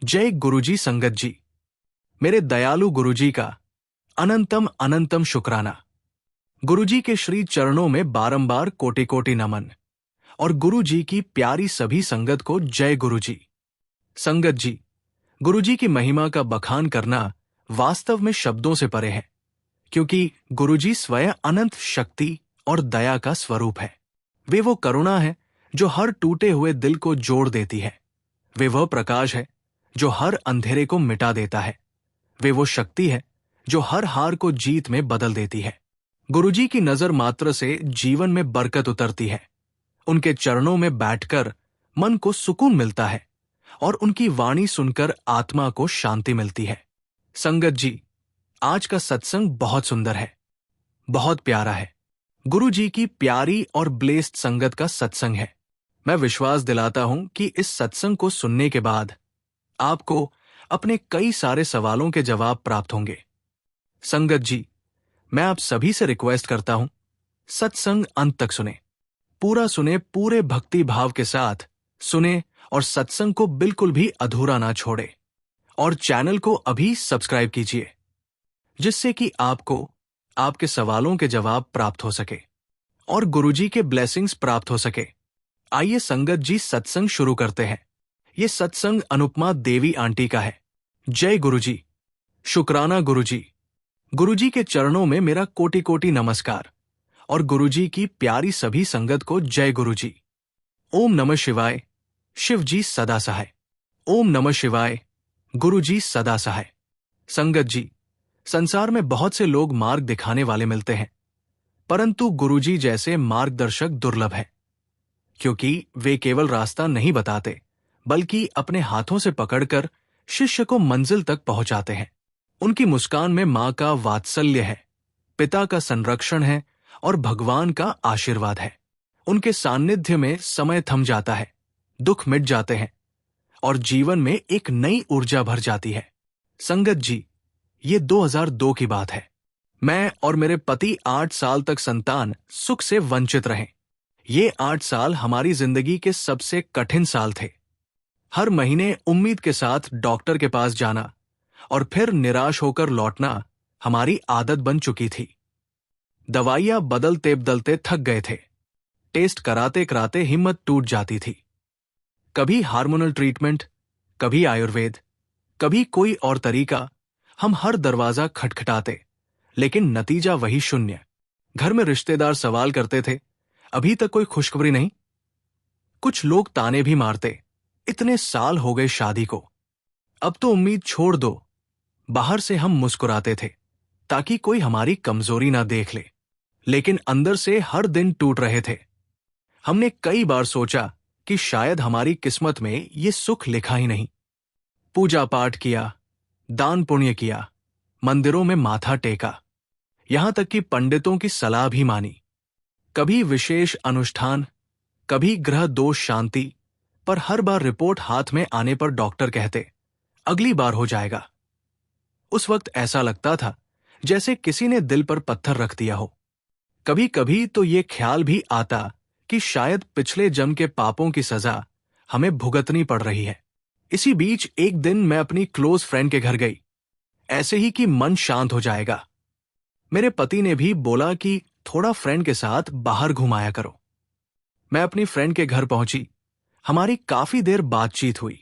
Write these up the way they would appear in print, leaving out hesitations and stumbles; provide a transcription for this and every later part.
जय गुरुजी संगत जी। मेरे दयालु गुरुजी का अनंतम अनंतम शुक्राना। गुरुजी के श्री चरणों में बारंबार कोटि कोटि नमन और गुरुजी की प्यारी सभी संगत को जय गुरुजी। संगत जी, गुरुजी की महिमा का बखान करना वास्तव में शब्दों से परे है, क्योंकि गुरुजी स्वयं अनंत शक्ति और दया का स्वरूप है। वे वो करुणा है जो हर टूटे हुए दिल को जोड़ देती है। वे वह प्रकाश है जो हर अंधेरे को मिटा देता है। वे वो शक्ति है जो हर हार को जीत में बदल देती है। गुरुजी की नजर मात्र से जीवन में बरकत उतरती है। उनके चरणों में बैठकर मन को सुकून मिलता है और उनकी वाणी सुनकर आत्मा को शांति मिलती है। संगत जी, आज का सत्संग बहुत सुंदर है, बहुत प्यारा है। गुरुजी की प्यारी और ब्लेस्ड संगत का सत्संग है। मैं विश्वास दिलाता हूं कि इस सत्संग को सुनने के बाद आपको अपने कई सारे सवालों के जवाब प्राप्त होंगे। संगत जी, मैं आप सभी से रिक्वेस्ट करता हूं, सत्संग अंत तक सुने, पूरा सुने, पूरे भक्ति भाव के साथ सुने और सत्संग को बिल्कुल भी अधूरा ना छोड़े। और चैनल को अभी सब्सक्राइब कीजिए, जिससे कि आपको आपके सवालों के जवाब प्राप्त हो सके और गुरुजी के ब्लेसिंग्स प्राप्त हो सके। आइए संगत जी, सत्संग शुरू करते हैं। ये सत्संग अनुपमा देवी आंटी का है। जय गुरुजी, शुक्राना गुरुजी। गुरुजी के चरणों में मेरा कोटि कोटि नमस्कार और गुरुजी की प्यारी सभी संगत को जय गुरुजी। ओम नमः शिवाय, शिव जी सदा सहाय। ओम नमः शिवाय, गुरुजी सदा सहाय। संगत जी, संसार में बहुत से लोग मार्ग दिखाने वाले मिलते हैं, परंतु गुरुजी जैसे मार्गदर्शक दुर्लभ है, क्योंकि वे केवल रास्ता नहीं बताते बल्कि अपने हाथों से पकड़कर शिष्य को मंजिल तक पहुंचाते हैं। उनकी मुस्कान में मां का वात्सल्य है, पिता का संरक्षण है और भगवान का आशीर्वाद है। उनके सान्निध्य में समय थम जाता है, दुख मिट जाते हैं और जीवन में एक नई ऊर्जा भर जाती है। संगत जी, ये 2002 की बात है। मैं और मेरे पति 8 साल तक संतान सुख से वंचित रहे। ये 8 साल हमारी जिंदगी के सबसे कठिन साल थे। हर महीने उम्मीद के साथ डॉक्टर के पास जाना और फिर निराश होकर लौटना हमारी आदत बन चुकी थी। दवाइयां बदलते बदलते थक गए थे। टेस्ट कराते कराते हिम्मत टूट जाती थी। कभी हार्मोनल ट्रीटमेंट, कभी आयुर्वेद, कभी कोई और तरीका। हम हर दरवाजा खटखटाते, लेकिन नतीजा वही शून्य। घर में रिश्तेदार सवाल करते थे, अभी तक कोई खुशखबरी नहीं। कुछ लोग ताने भी मारते, इतने साल हो गए शादी को, अब तो उम्मीद छोड़ दो। बाहर से हम मुस्कुराते थे ताकि कोई हमारी कमजोरी ना देख ले, लेकिन अंदर से हर दिन टूट रहे थे। हमने कई बार सोचा कि शायद हमारी किस्मत में ये सुख लिखा ही नहीं। पूजा पाठ किया, दान पुण्य किया, मंदिरों में माथा टेका, यहां तक कि पंडितों की सलाह भी मानी। कभी विशेष अनुष्ठान, कभी ग्रह दोष शांति, पर हर बार रिपोर्ट हाथ में आने पर डॉक्टर कहते, अगली बार हो जाएगा। उस वक्त ऐसा लगता था जैसे किसी ने दिल पर पत्थर रख दिया हो। कभी कभी तो ये ख्याल भी आता कि शायद पिछले जन्म के पापों की सजा हमें भुगतनी पड़ रही है। इसी बीच एक दिन मैं अपनी क्लोज फ्रेंड के घर गई, ऐसे ही कि मन शांत हो जाएगा। मेरे पति ने भी बोला कि थोड़ा फ्रेंड के साथ बाहर घुमाया करो। मैं अपनी फ्रेंड के घर पहुंची। हमारी काफी देर बातचीत हुई।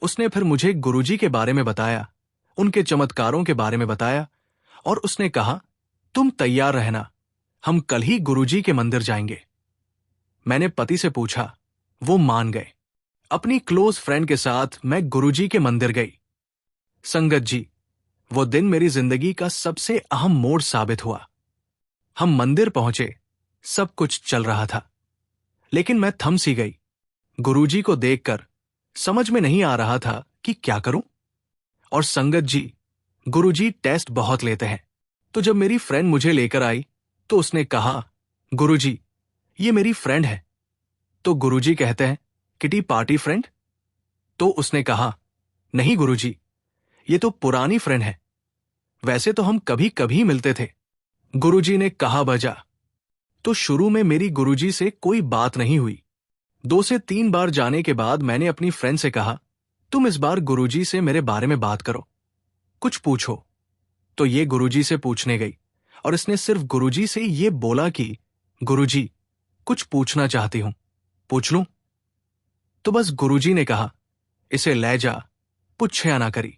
उसने फिर मुझे गुरुजी के बारे में बताया, उनके चमत्कारों के बारे में बताया और उसने कहा, तुम तैयार रहना, हम कल ही गुरुजी के मंदिर जाएंगे। मैंने पति से पूछा, वो मान गए। अपनी क्लोज फ्रेंड के साथ मैं गुरुजी के मंदिर गई। संगत जी, वो दिन मेरी जिंदगी का सबसे अहम मोड़ साबित हुआ। हम मंदिर पहुंचे, सब कुछ चल रहा था, लेकिन मैं थम सी गई। गुरुजी को देखकर समझ में नहीं आ रहा था कि क्या करूं। और संगत जी, गुरुजी टेस्ट बहुत लेते हैं। तो जब मेरी फ्रेंड मुझे लेकर आई तो उसने कहा, गुरुजी, ये मेरी फ्रेंड है। तो गुरुजी कहते हैं, किटी पार्टी फ्रेंड? तो उसने कहा, नहीं गुरुजी, ये तो पुरानी फ्रेंड है, वैसे तो हम कभी कभी मिलते थे। गुरुजी ने कहा बजा। तो शुरू में मेरी गुरुजी से कोई बात नहीं हुई। 2 से 3 बार जाने के बाद मैंने अपनी फ्रेंड से कहा, तुम इस बार गुरुजी से मेरे बारे में बात करो, कुछ पूछो। तो ये गुरुजी से पूछने गई और इसने सिर्फ गुरुजी से ये बोला कि गुरुजी, कुछ पूछना चाहती हूं, पूछ लूं? तो बस गुरुजी ने कहा, इसे ले जा, पुच्छया ना करी।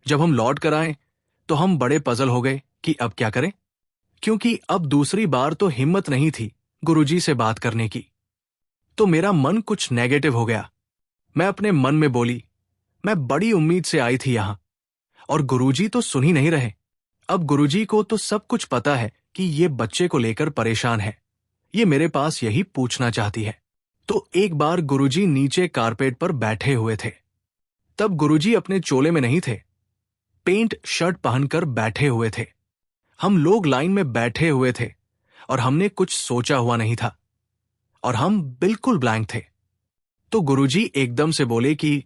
जब हम लौट कर आए तो हम बड़े पजल हो गए कि अब क्या करें, क्योंकि अब दूसरी बार तो हिम्मत नहीं थी गुरुजी से बात करने की। तो मेरा मन कुछ नेगेटिव हो गया। मैं अपने मन में बोली, मैं बड़ी उम्मीद से आई थी यहां और गुरुजी तो सुन ही नहीं रहे। अब गुरुजी को तो सब कुछ पता है कि ये बच्चे को लेकर परेशान है, ये मेरे पास यही पूछना चाहती है। तो एक बार गुरुजी नीचे कारपेट पर बैठे हुए थे। तब गुरुजी अपने चोले में नहीं थे, पेंट शर्ट पहनकर बैठे हुए थे। हम लोग लाइन में बैठे हुए थे और हमने कुछ सोचा हुआ नहीं था और हम बिल्कुल ब्लैंक थे। तो गुरुजी एकदम से बोले कि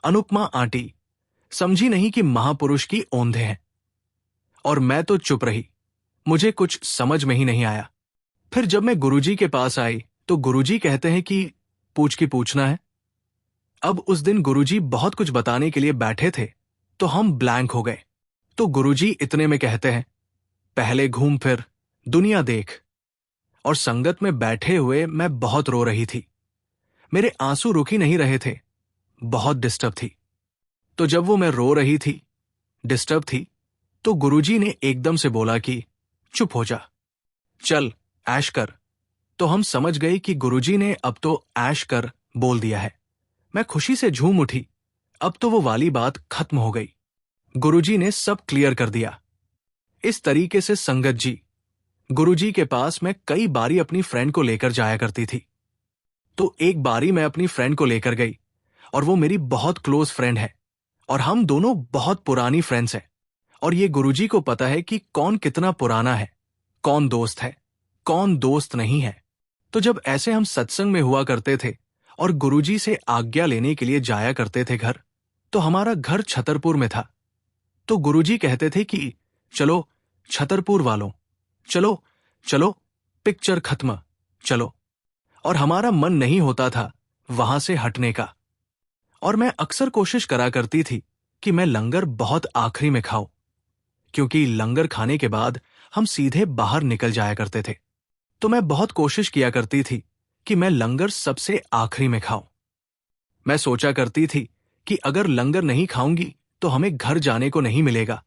अनुपमा आंटी, समझी नहीं कि महापुरुष की ओंधे हैं। और मैं तो चुप रही, मुझे कुछ समझ में ही नहीं आया। फिर जब मैं गुरुजी के पास आई तो गुरुजी कहते हैं कि पूछना है। अब उस दिन गुरुजी बहुत कुछ बताने के लिए बैठे थे तो हम ब्लैंक हो गए। तो गुरुजी इतने में कहते हैं, पहले घूम फिर, दुनिया देख। और संगत में बैठे हुए मैं बहुत रो रही थी, मेरे आंसू रुक ही नहीं रहे थे, बहुत डिस्टर्ब थी। तो जब वो मैं रो रही थी, डिस्टर्ब थी, तो गुरुजी ने एकदम से बोला कि चुप हो जा, चल ऐश कर। तो हम समझ गए कि गुरुजी ने अब तो ऐश कर बोल दिया है। मैं खुशी से झूम उठी, अब तो वो वाली बात खत्म हो गई, गुरुजी ने सब क्लियर कर दिया। इस तरीके से संगत जी, गुरुजी के पास मैं कई बारी अपनी फ्रेंड को लेकर जाया करती थी। तो एक बारी मैं अपनी फ्रेंड को लेकर गई और वो मेरी बहुत क्लोज फ्रेंड है और हम दोनों बहुत पुरानी फ्रेंड्स हैं। और ये गुरुजी को पता है कि कौन कितना पुराना है, कौन दोस्त है, कौन दोस्त नहीं है। तो जब ऐसे हम सत्संग में हुआ करते थे और गुरुजी से आज्ञा लेने के लिए जाया करते थे घर, तो हमारा घर छतरपुर में था। तो गुरुजी कहते थे कि चलो छतरपुर वालों, चलो चलो, पिक्चर खत्म, चलो। और हमारा मन नहीं होता था वहां से हटने का। और मैं अक्सर कोशिश करा करती थी कि मैं लंगर बहुत आखिरी में खाऊं, क्योंकि लंगर खाने के बाद हम सीधे बाहर निकल जाया करते थे। तो मैं बहुत कोशिश किया करती थी कि मैं लंगर सबसे आखिरी में खाऊं। मैं सोचा करती थी कि अगर लंगर नहीं खाऊंगी तो हमें घर जाने को नहीं मिलेगा,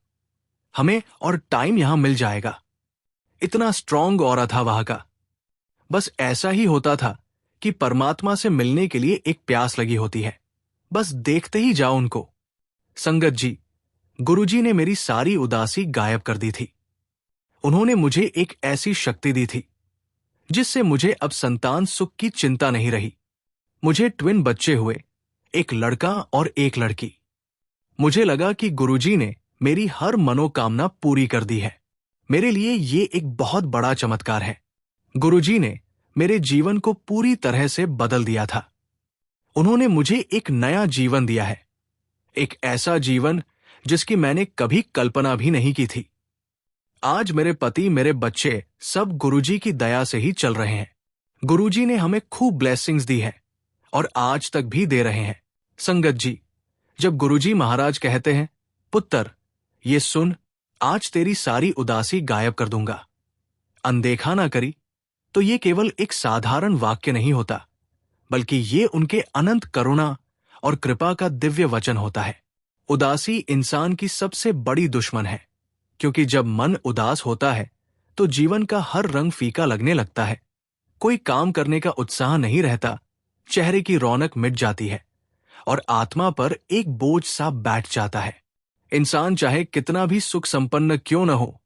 हमें और टाइम यहां मिल जाएगा। इतना स्ट्रांग ऑरा था वहां का। बस ऐसा ही होता था कि परमात्मा से मिलने के लिए एक प्यास लगी होती है, बस देखते ही जाओ उनको। संगत जी, गुरुजी ने मेरी सारी उदासी गायब कर दी थी। उन्होंने मुझे एक ऐसी शक्ति दी थी जिससे मुझे अब संतान सुख की चिंता नहीं रही। मुझे ट्विन बच्चे हुए, एक लड़का और एक लड़की। मुझे लगा कि गुरुजी ने मेरी हर मनोकामना पूरी कर दी है। मेरे लिए ये एक बहुत बड़ा चमत्कार है। गुरुजी ने मेरे जीवन को पूरी तरह से बदल दिया था। उन्होंने मुझे एक नया जीवन दिया है, एक ऐसा जीवन जिसकी मैंने कभी कल्पना भी नहीं की थी। आज मेरे पति, मेरे बच्चे सब गुरुजी की दया से ही चल रहे हैं। गुरुजी ने हमें खूब ब्लेसिंग्स दी है और आज तक भी दे रहे हैं। संगत जी, जब गुरुजी महाराज कहते हैं, पुत्र ये सुन, आज तेरी सारी उदासी गायब कर दूंगा, अनदेखा ना करी, तो ये केवल एक साधारण वाक्य नहीं होता, बल्कि ये उनके अनंत करुणा और कृपा का दिव्य वचन होता है। उदासी इंसान की सबसे बड़ी दुश्मन है, क्योंकि जब मन उदास होता है तो जीवन का हर रंग फीका लगने लगता है। कोई काम करने का उत्साह नहीं रहता, चेहरे की रौनक मिट जाती है और आत्मा पर एक बोझ सा बैठ जाता है। इंसान चाहे कितना भी सुख संपन्न क्यों न हो,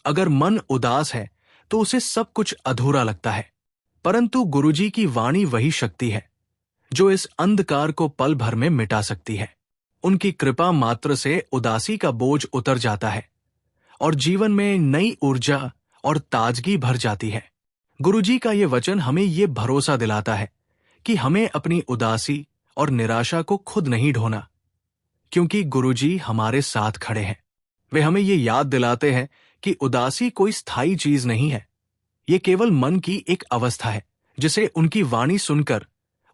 अगर मन उदास है तो उसे सब कुछ अधूरा लगता है। परंतु गुरुजी की वाणी वही शक्ति है जो इस अंधकार को पल भर में मिटा सकती है। उनकी कृपा मात्र से उदासी का बोझ उतर जाता है और जीवन में नई ऊर्जा और ताजगी भर जाती है। गुरुजी का ये वचन हमें ये भरोसा दिलाता है कि हमें अपनी उदासी और निराशा को खुद नहीं ढोना, क्योंकि गुरुजी हमारे साथ खड़े हैं। वे हमें ये याद दिलाते हैं कि उदासी कोई स्थायी चीज नहीं है, ये केवल मन की एक अवस्था है जिसे उनकी वाणी सुनकर,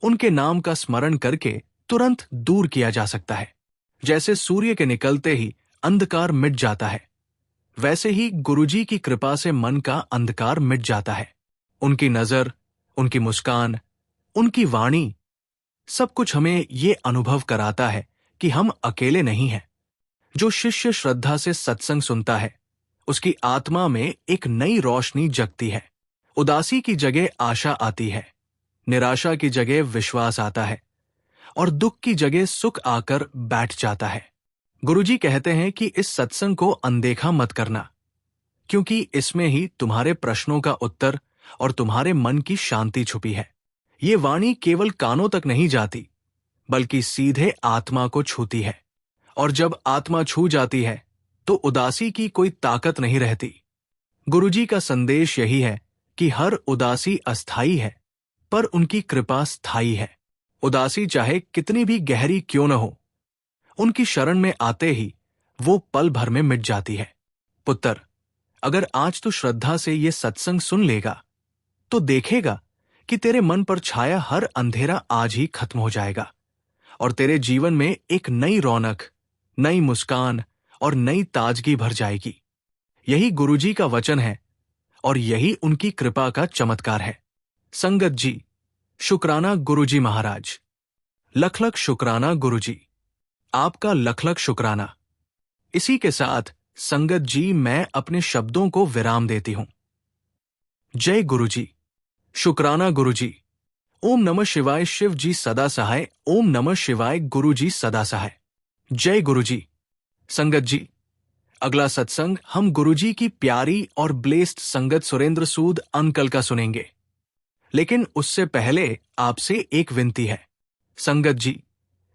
उनके नाम का स्मरण करके तुरंत दूर किया जा सकता है। जैसे सूर्य के निकलते ही अंधकार मिट जाता है, वैसे ही गुरुजी की कृपा से मन का अंधकार मिट जाता है। उनकी नजर, उनकी मुस्कान, उनकी वाणी, सब कुछ हमें ये अनुभव कराता है कि हम अकेले नहीं हैं। जो शिष्य श्रद्धा से सत्संग सुनता है, उसकी आत्मा में एक नई रोशनी जगती है। उदासी की जगह आशा आती है, निराशा की जगह विश्वास आता है और दुख की जगह सुख आकर बैठ जाता है। गुरुजी कहते हैं कि इस सत्संग को अनदेखा मत करना, क्योंकि इसमें ही तुम्हारे प्रश्नों का उत्तर और तुम्हारे मन की शांति छुपी है। ये वाणी केवल कानों तक नहीं जाती, बल्कि सीधे आत्मा को छूती है। और जब आत्मा छू जाती है तो उदासी की कोई ताकत नहीं रहती। गुरुजी का संदेश यही है कि हर उदासी अस्थायी है, पर उनकी कृपा स्थायी है। उदासी चाहे कितनी भी गहरी क्यों न हो, उनकी शरण में आते ही वो पल भर में मिट जाती है। पुत्र, अगर आज तू श्रद्धा से ये सत्संग सुन लेगा तो देखेगा कि तेरे मन पर छाया हर अंधेरा आज ही खत्म हो जाएगा और तेरे जीवन में एक नई रौनक, नई मुस्कान और नई ताजगी भर जाएगी। यही गुरुजी का वचन है और यही उनकी कृपा का चमत्कार है। संगत जी, शुक्राना गुरुजी महाराज। लख लख शुक्राना गुरुजी, आपका लख लख शुक्राना। इसी के साथ संगत जी, मैं अपने शब्दों को विराम देती हूं। जय गुरुजी। शुक्राना गुरुजी। ओम नमः शिवाय। शिव जी सदा सहाय। ओम नमः शिवाय। गुरुजी सदा सहाय। जय गुरुजी। संगत जी, अगला सत्संग हम गुरुजी की प्यारी और ब्लेस्ड संगत सुरेंद्र सूद अंकल का सुनेंगे, लेकिन उससे पहले आपसे एक विनती है। संगत जी,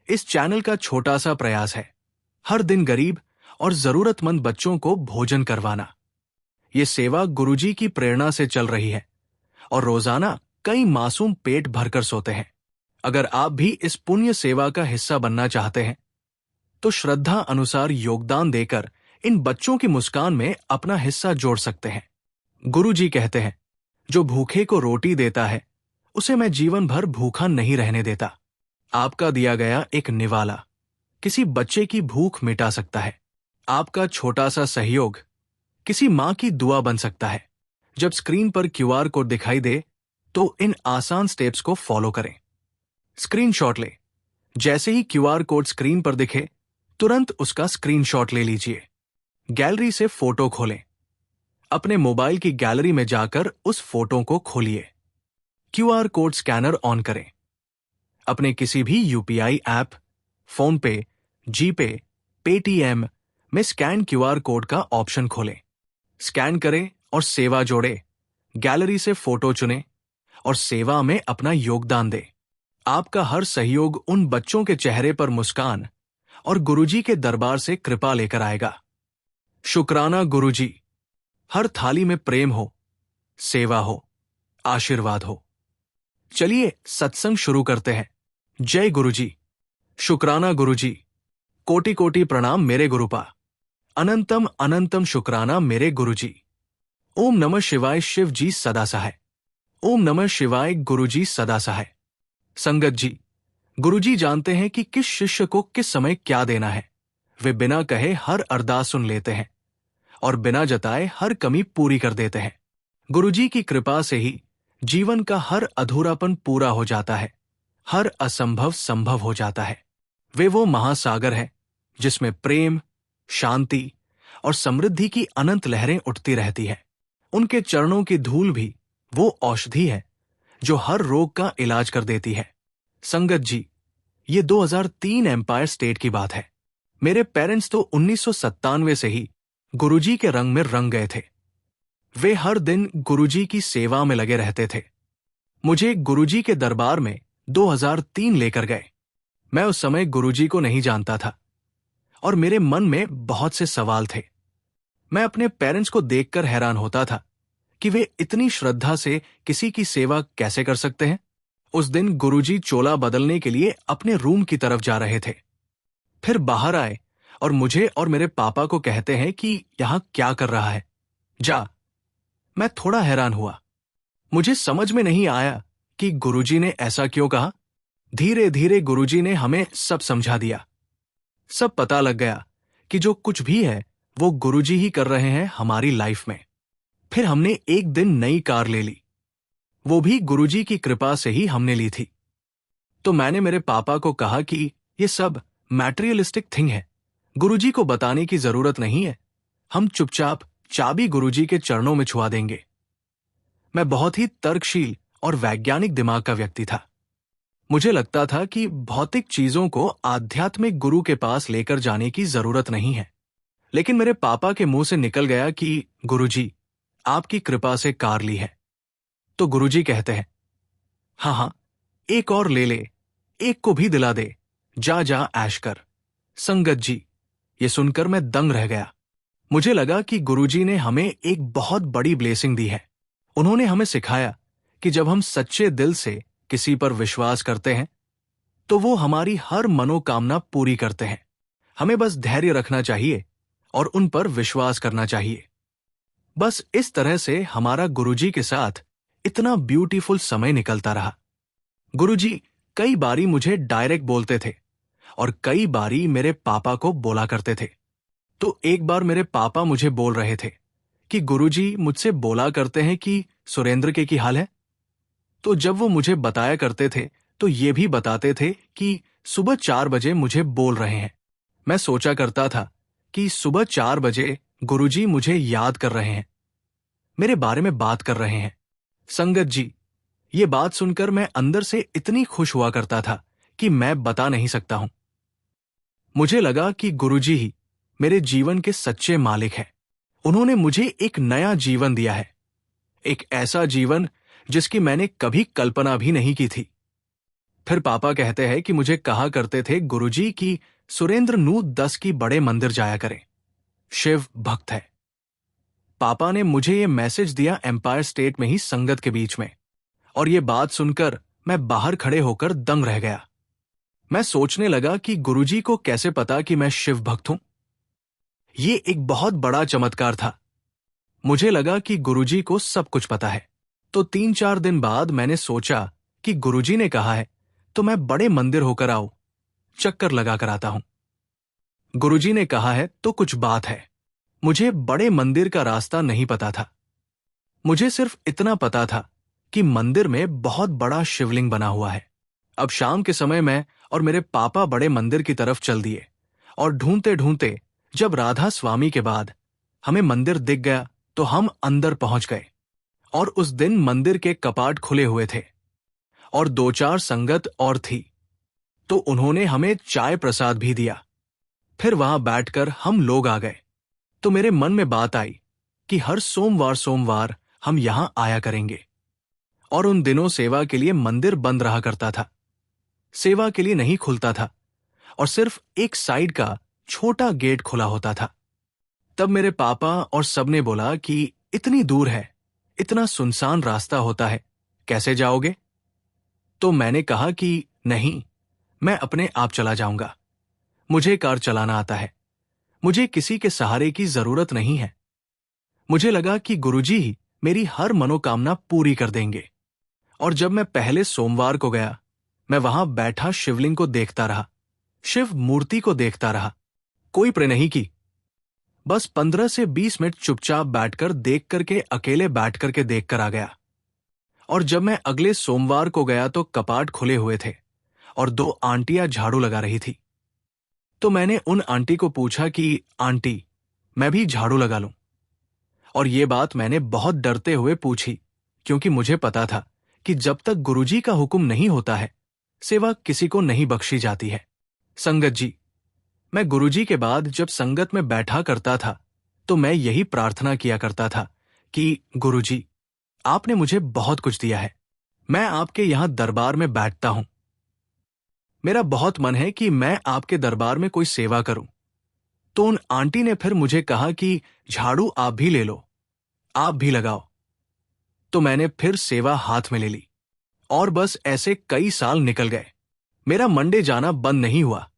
इस चैनल का छोटा सा प्रयास है हर दिन गरीब और जरूरतमंद बच्चों को भोजन करवाना। ये सेवा गुरुजी की प्रेरणा से चल रही है और रोजाना कई मासूम पेट भरकर सोते हैं। अगर आप भी इस पुण्य सेवा का हिस्सा बनना चाहते हैं तो श्रद्धा अनुसार योगदान देकर इन बच्चों की मुस्कान में अपना हिस्सा जोड़ सकते हैं। गुरुजी कहते हैं, जो भूखे को रोटी देता है उसे मैं जीवन भर भूखा नहीं रहने देता। आपका दिया गया एक निवाला किसी बच्चे की भूख मिटा सकता है। आपका छोटा सा सहयोग किसी मां की दुआ बन सकता है। जब स्क्रीन पर क्यूआर कोड दिखाई दे तो इन आसान स्टेप्स को फॉलो करें। स्क्रीनशॉट ले। जैसे ही क्यूआर कोड स्क्रीन पर दिखे, तुरंत उसका स्क्रीनशॉट ले लीजिए। गैलरी से फोटो खोलें। अपने मोबाइल की गैलरी में जाकर उस फोटो को खोलिए। क्यूआर कोड स्कैनर ऑन करें। अपने किसी भी यूपीआई ऐप, फोन पे, जीपे, पेटीएम में स्कैन क्यूआर कोड का ऑप्शन खोलें। स्कैन करें और सेवा जोड़े। गैलरी से फोटो चुनें और सेवा में अपना योगदान दें। आपका हर सहयोग उन बच्चों के चेहरे पर मुस्कान और गुरुजी के दरबार से कृपा लेकर आएगा। शुक्राना गुरुजी। हर थाली में प्रेम हो, सेवा हो, आशीर्वाद हो। चलिए सत्संग शुरू करते हैं। जय गुरुजी। शुक्राना गुरुजी। कोटि कोटि प्रणाम मेरे गुरुपा। अनंतम अनंतम शुक्राना मेरे गुरुजी। ओम नमः शिवाय। शिव जी सदा सहाय। ओम नमः शिवाय। गुरुजी सदा सहाय। संगत जी, गुरुजी जानते हैं कि किस शिष्य को किस समय क्या देना है। वे बिना कहे हर अरदास सुन लेते हैं और बिना जताए हर कमी पूरी कर देते हैं। गुरुजी की कृपा से ही जीवन का हर अधूरापन पूरा हो जाता है, हर असंभव संभव हो जाता है। वे वो महासागर है जिसमें प्रेम, शांति और समृद्धि की अनंत लहरें उठती रहती है। उनके चरणों की धूल भी वो औषधि है जो हर रोग का इलाज कर देती है। संगत जी, ये 2003 एम्पायर स्टेट की बात है। मेरे पेरेंट्स तो 1997 से ही गुरुजी के रंग में रंग गए थे। वे हर दिन गुरुजी की सेवा में लगे रहते थे। मुझे गुरुजी के दरबार में 2003 लेकर गए। मैं उस समय गुरुजी को नहीं जानता था और मेरे मन में बहुत से सवाल थे। मैं अपने पेरेंट्स को देखकर हैरान होता था कि वे इतनी श्रद्धा से किसी की सेवा कैसे कर सकते हैं। उस दिन गुरुजी चोला बदलने के लिए अपने रूम की तरफ जा रहे थे। फिर बाहर आए और मुझे और मेरे पापा को कहते हैं कि यहां क्या कर रहा है, जा। मैं थोड़ा हैरान हुआ। मुझे समझ में नहीं आया कि गुरुजी ने ऐसा क्यों कहा। धीरे धीरे गुरुजी ने हमें सब समझा दिया। सब पता लग गया कि जो कुछ भी है वो गुरुजी ही कर रहे हैं हमारी लाइफ में। फिर हमने एक दिन नई कार ले ली, वो भी गुरुजी की कृपा से ही हमने ली थी। तो मैंने मेरे पापा को कहा कि ये सब मैटेरियलिस्टिक थिंग है, गुरुजी को बताने की जरूरत नहीं है, हम चुपचाप चाबी गुरुजी के चरणों में छुआ देंगे। मैं बहुत ही तर्कशील और वैज्ञानिक दिमाग का व्यक्ति था। मुझे लगता था कि भौतिक चीजों को आध्यात्मिक गुरु के पास लेकर जाने की जरूरत नहीं है। लेकिन मेरे पापा के मुंह से निकल गया कि गुरुजी, आपकी कृपा से कार ली है। तो गुरुजी कहते हैं, हाँ हाँ, एक और ले ले, एक को भी दिला दे, जा जा ऐश कर। संगत जी, ये सुनकर मैं दंग रह गया। मुझे लगा कि गुरुजी ने हमें एक बहुत बड़ी ब्लेसिंग दी है। उन्होंने हमें सिखाया कि जब हम सच्चे दिल से किसी पर विश्वास करते हैं तो वो हमारी हर मनोकामना पूरी करते हैं। हमें बस धैर्य रखना चाहिए और उन पर विश्वास करना चाहिए। बस इस तरह से हमारा गुरुजी के साथ इतना ब्यूटीफुल समय निकलता रहा। गुरुजी कई बारी मुझे डायरेक्ट बोलते थे और कई बारी मेरे पापा को बोला करते थे। तो एक बार मेरे पापा मुझे बोल रहे थे कि गुरुजी मुझसे बोला करते हैं कि सुरेंद्र के की हाल है। तो जब वो मुझे बताया करते थे तो ये भी बताते थे कि सुबह 4 बजे मुझे बोल रहे हैं। मैं सोचा करता था कि सुबह 4 बजे गुरुजी मुझे याद कर रहे हैं, मेरे बारे में बात कर रहे हैं। संगत जी, ये बात सुनकर मैं अंदर से इतनी खुश हुआ करता था कि मैं बता नहीं सकता हूं। मुझे लगा कि गुरुजी ही मेरे जीवन के सच्चे मालिक हैं। उन्होंने मुझे एक नया जीवन दिया है, एक ऐसा जीवन जिसकी मैंने कभी कल्पना भी नहीं की थी। फिर पापा कहते हैं कि मुझे कहा करते थे गुरुजी कि सुरेंद्र नू 10 की बड़े मंदिर जाया करे, शिव भक्त है। पापा ने मुझे ये मैसेज दिया एम्पायर स्टेट में ही संगत के बीच में, और ये बात सुनकर मैं बाहर खड़े होकर दंग रह गया। मैं सोचने लगा कि गुरुजी को कैसे पता कि मैं शिव भक्त हूं। ये एक बहुत बड़ा चमत्कार था। मुझे लगा कि गुरुजी को सब कुछ पता है। तो 3-4 दिन बाद मैंने सोचा कि गुरुजी ने कहा है तो मैं बड़े मंदिर होकर आऊं, चक्कर लगा कर आता हूं। गुरुजी ने कहा है तो कुछ बात है। मुझे बड़े मंदिर का रास्ता नहीं पता था। मुझे सिर्फ इतना पता था कि मंदिर में बहुत बड़ा शिवलिंग बना हुआ है। अब शाम के समय मैं और मेरे पापा बड़े मंदिर की तरफ चल दिए और ढूंढते ढूंढते जब राधा स्वामी के बाद हमें मंदिर दिख गया तो हम अंदर पहुंच गए। और उस दिन मंदिर के कपाट खुले हुए थे और 2-4 संगत और थी, तो उन्होंने हमें चाय प्रसाद भी दिया। फिर वहां बैठकर हम लोग आ गए। तो मेरे मन में बात आई कि हर सोमवार सोमवार हम यहां आया करेंगे। और उन दिनों सेवा के लिए मंदिर बंद रहा करता था, सेवा के लिए नहीं खुलता था और सिर्फ एक साइड का छोटा गेट खुला होता था। तब मेरे पापा और सबने बोला कि इतनी दूर है, इतना सुनसान रास्ता होता है, कैसे जाओगे? तो मैंने कहा कि नहीं, मैं अपने आप चला जाऊंगा। मुझे कार चलाना आता है, मुझे किसी के सहारे की जरूरत नहीं है। मुझे लगा कि गुरुजी ही मेरी हर मनोकामना पूरी कर देंगे। और जब मैं पहले सोमवार को गया, मैं वहां बैठा शिवलिंग को देखता रहा, शिव मूर्ति को देखता रहा, कोई प्रे नहीं की। बस 15 से 20 मिनट चुपचाप बैठकर देख करके अकेले बैठ करके देख कर आ गया। और जब मैं अगले सोमवार को गया तो कपाट खुले हुए थे और 2 आंटियां झाड़ू लगा रही थी। तो मैंने उन आंटी को पूछा कि आंटी, मैं भी झाड़ू लगा लूं? और ये बात मैंने बहुत डरते हुए पूछी, क्योंकि मुझे पता था कि जब तक गुरुजी का हुक्म नहीं होता है, सेवा किसी को नहीं बख्शी जाती है। संगत जी, मैं गुरुजी के बाद जब संगत में बैठा करता था तो मैं यही प्रार्थना किया करता था कि गुरुजी, आपने मुझे बहुत कुछ दिया है, मैं आपके यहां दरबार में बैठता हूं, मेरा बहुत मन है कि मैं आपके दरबार में कोई सेवा करूं। तो उन आंटी ने फिर मुझे कहा कि झाड़ू आप भी ले लो, आप भी लगाओ। तो मैंने फिर सेवा हाथ में ले ली और बस ऐसे कई साल निकल गए। मेरा मंडे जाना बंद नहीं हुआ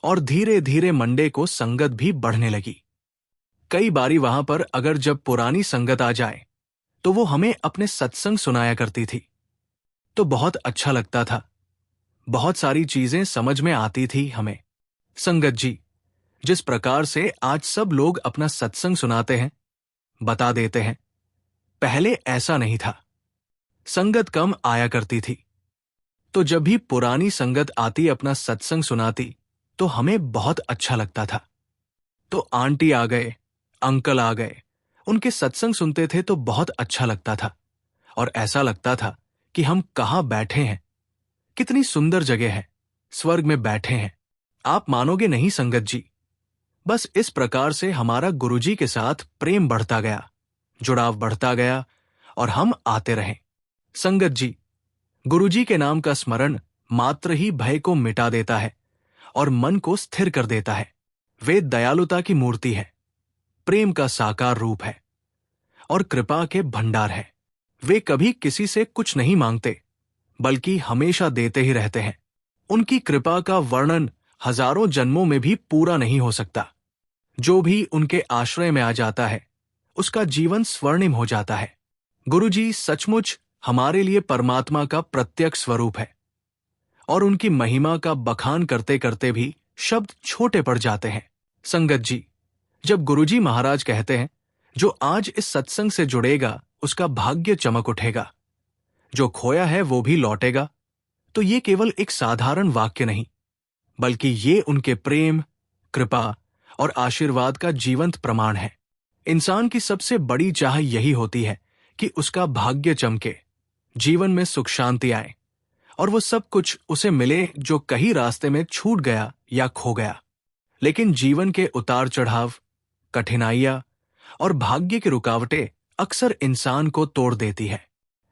और धीरे धीरे मंडे को संगत भी बढ़ने लगी। कई बारी वहां पर अगर जब पुरानी संगत आ जाए तो वो हमें अपने सत्संग सुनाया करती थी, तो बहुत अच्छा लगता था। बहुत सारी चीजें समझ में आती थी हमें। संगत जी, जिस प्रकार से आज सब लोग अपना सत्संग सुनाते हैं, बता देते हैं, पहले ऐसा नहीं था। संगत कम आया करती थी, तो जब भी पुरानी संगत आती अपना सत्संग सुनाती तो हमें बहुत अच्छा लगता था। तो आंटी आ गए, अंकल आ गए, उनके सत्संग सुनते थे तो बहुत अच्छा लगता था, और ऐसा लगता था कि हम कहाँ बैठे हैं, कितनी सुंदर जगह है, स्वर्ग में बैठे हैं। आप मानोगे नहीं संगत जी, बस इस प्रकार से हमारा गुरुजी के साथ प्रेम बढ़ता गया, जुड़ाव बढ़ता गया, और हम आते रहे। संगत जी, गुरुजी के नाम का स्मरण मात्र ही भय को मिटा देता है और मन को स्थिर कर देता है। वे दयालुता की मूर्ति है, प्रेम का साकार रूप है और कृपा के भंडार है। वे कभी किसी से कुछ नहीं मांगते, बल्कि हमेशा देते ही रहते हैं। उनकी कृपा का वर्णन हजारों जन्मों में भी पूरा नहीं हो सकता। जो भी उनके आश्रय में आ जाता है, उसका जीवन स्वर्णिम हो जाता है। गुरुजी सचमुच हमारे लिए परमात्मा का प्रत्यक्ष स्वरूप है, और उनकी महिमा का बखान करते करते भी शब्द छोटे पड़ जाते हैं। संगत जी, जब गुरुजी महाराज कहते हैं, जो आज इस सत्संग से जुड़ेगा उसका भाग्य चमक उठेगा, जो खोया है वो भी लौटेगा, तो ये केवल एक साधारण वाक्य नहीं, बल्कि ये उनके प्रेम, कृपा और आशीर्वाद का जीवंत प्रमाण है। इंसान की सबसे बड़ी चाह यही होती है कि उसका भाग्य चमके, जीवन में सुख शांति आए, और वो सब कुछ उसे मिले जो कहीं रास्ते में छूट गया या खो गया। लेकिन जीवन के उतार चढ़ाव, कठिनाइयां और भाग्य की रुकावटें अक्सर इंसान को तोड़ देती है।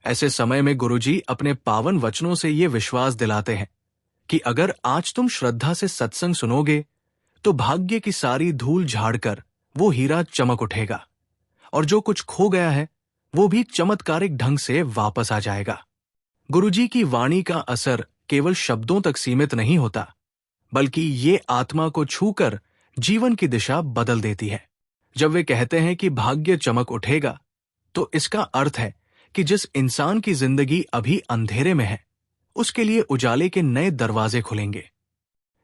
ऐसे समय में गुरुजी अपने पावन वचनों से ये विश्वास दिलाते हैं कि अगर आज तुम श्रद्धा से सत्संग सुनोगे तो भाग्य की सारी धूल झाड़कर वो हीरा चमक उठेगा, और जो कुछ खो गया है वो भी चमत्कारिक ढंग से वापस आ जाएगा। गुरुजी की वाणी का असर केवल शब्दों तक सीमित नहीं होता, बल्कि ये आत्मा को छूकर जीवन की दिशा बदल देती है। जब वे कहते हैं कि भाग्य चमक उठेगा, तो इसका अर्थ है कि जिस इंसान की जिंदगी अभी अंधेरे में है, उसके लिए उजाले के नए दरवाजे खुलेंगे।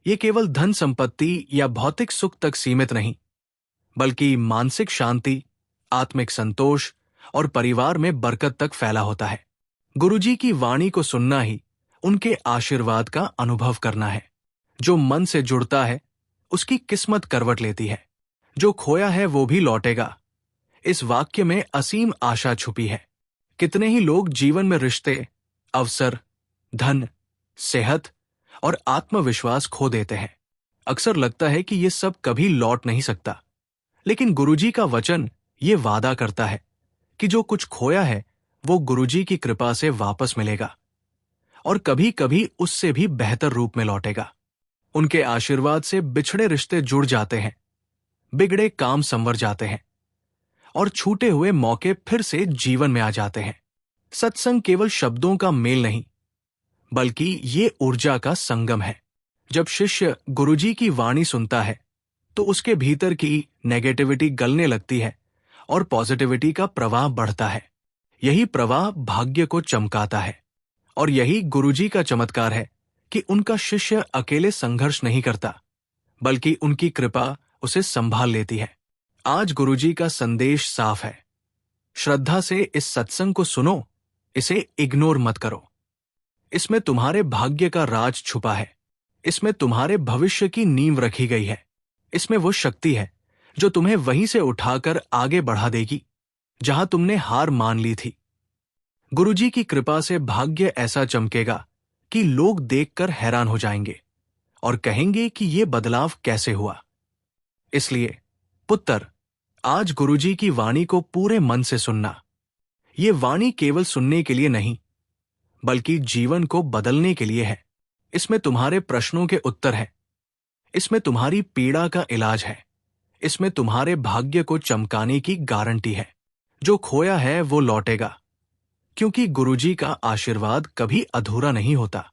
ये केवल धन संपत्ति या भौतिक सुख तक सीमित नहीं, बल्कि मानसिक शांति, आत्मिक संतोष और परिवार में बरकत तक फैला होता है। गुरुजी की वाणी को सुनना ही उनके आशीर्वाद का अनुभव करना है। जो मन से जुड़ता है उसकी किस्मत करवट लेती है, जो खोया है वो भी लौटेगा। इस वाक्य में असीम आशा छुपी है। कितने ही लोग जीवन में रिश्ते, अवसर, धन, सेहत और आत्मविश्वास खो देते हैं। अक्सर लगता है कि ये सब कभी लौट नहीं सकता, लेकिन गुरुजी का वचन ये वादा करता है कि जो कुछ खोया है वो गुरुजी की कृपा से वापस मिलेगा, और कभी कभी उससे भी बेहतर रूप में लौटेगा। उनके आशीर्वाद से बिछड़े रिश्ते जुड़ जाते हैं, बिगड़े काम संवर जाते हैं, और छूटे हुए मौके फिर से जीवन में आ जाते हैं। सत्संग केवल शब्दों का मेल नहीं, बल्कि ये ऊर्जा का संगम है। जब शिष्य गुरुजी की वाणी सुनता है तो उसके भीतर की नेगेटिविटी गलने लगती है और पॉजिटिविटी का प्रवाह बढ़ता है। यही प्रवाह भाग्य को चमकाता है, और यही गुरुजी का चमत्कार है कि उनका शिष्य अकेले संघर्ष नहीं करता, बल्कि उनकी कृपा उसे संभाल लेती है। आज गुरुजी का संदेश साफ है। श्रद्धा से इस सत्संग को सुनो, इसे इग्नोर मत करो। इसमें तुम्हारे भाग्य का राज छुपा है, इसमें तुम्हारे भविष्य की नींव रखी गई है। इसमें वो शक्ति है जो तुम्हें वहीं से उठाकर आगे बढ़ा देगी जहां तुमने हार मान ली थी। गुरुजी की कृपा से भाग्य ऐसा चमकेगा कि लोग देखकर हैरान हो जाएंगे और कहेंगे कि ये बदलाव कैसे हुआ। इसलिए पुत्र, आज गुरुजी की वाणी को पूरे मन से सुनना। ये वाणी केवल सुनने के लिए नहीं, बल्कि जीवन को बदलने के लिए है। इसमें तुम्हारे प्रश्नों के उत्तर हैं, इसमें तुम्हारी पीड़ा का इलाज है, इसमें तुम्हारे भाग्य को चमकाने की गारंटी है। जो खोया है वो लौटेगा, क्योंकि गुरुजी का आशीर्वाद कभी अधूरा नहीं होता।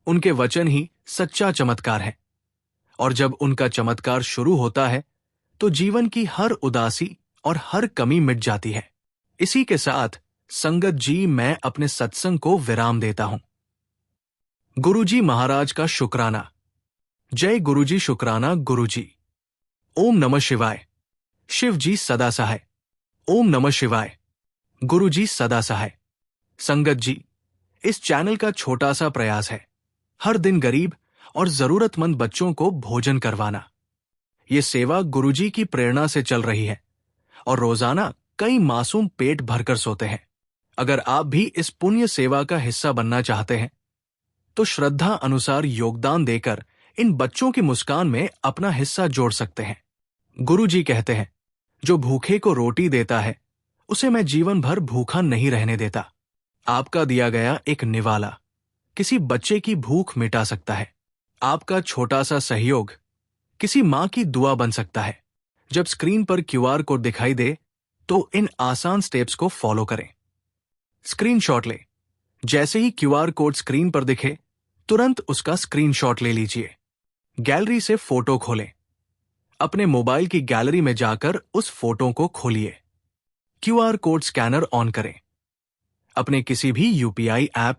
उनके वचन ही सच्चा चमत्कार है, और जब उनका चमत्कार शुरू होता है तो जीवन की हर उदासी और हर कमी मिट जाती है। इसी के साथ संगत जी मैं अपने सत्संग को विराम देता हूं। गुरुजी महाराज का शुक्राना। जय गुरुजी शुक्राना गुरुजी। ओम नमः शिवाय। शिव जी सदा सहाय। ओम नमः शिवाय। गुरुजी सदा सहाय। संगत जी, इस चैनल का छोटा सा प्रयास है हर दिन गरीब और जरूरतमंद बच्चों को भोजन करवाना। ये सेवा गुरुजी की प्रेरणा से चल रही है और रोजाना कई मासूम पेट भरकर सोते हैं। अगर आप भी इस पुण्य सेवा का हिस्सा बनना चाहते हैं तो श्रद्धा अनुसार योगदान देकर इन बच्चों की मुस्कान में अपना हिस्सा जोड़ सकते हैं। गुरुजी कहते हैं, जो भूखे को रोटी देता है उसे मैं जीवन भर भूखा नहीं रहने देता। आपका दिया गया एक निवाला किसी बच्चे की भूख मिटा सकता है। आपका छोटा सा सहयोग किसी मां की दुआ बन सकता है। जब स्क्रीन पर क्यूआर कोड दिखाई दे तो इन आसान स्टेप्स को फॉलो करें। स्क्रीनशॉट ले। जैसे ही क्यूआर कोड स्क्रीन पर दिखे तुरंत उसका स्क्रीनशॉट ले लीजिए। गैलरी से फोटो खोलें। अपने मोबाइल की गैलरी में जाकर उस फोटो को खोलिए। क्यूआर कोड स्कैनर ऑन करें। अपने किसी भी यूपीआई ऐप,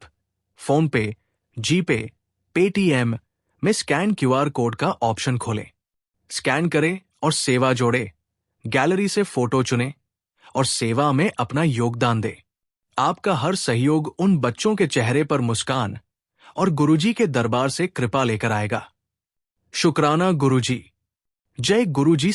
फोन पे, जीपे, पेटीएम में स्कैन क्यूआर कोड का ऑप्शन खोलें। स्कैन करें और सेवा जोड़े। गैलरी से फोटो चुनें और सेवा में अपना योगदान दें। आपका हर सहयोग उन बच्चों के चेहरे पर मुस्कान और गुरुजी के दरबार से कृपा लेकर आएगा। शुक्राना गुरुजी। जय गुरुजी।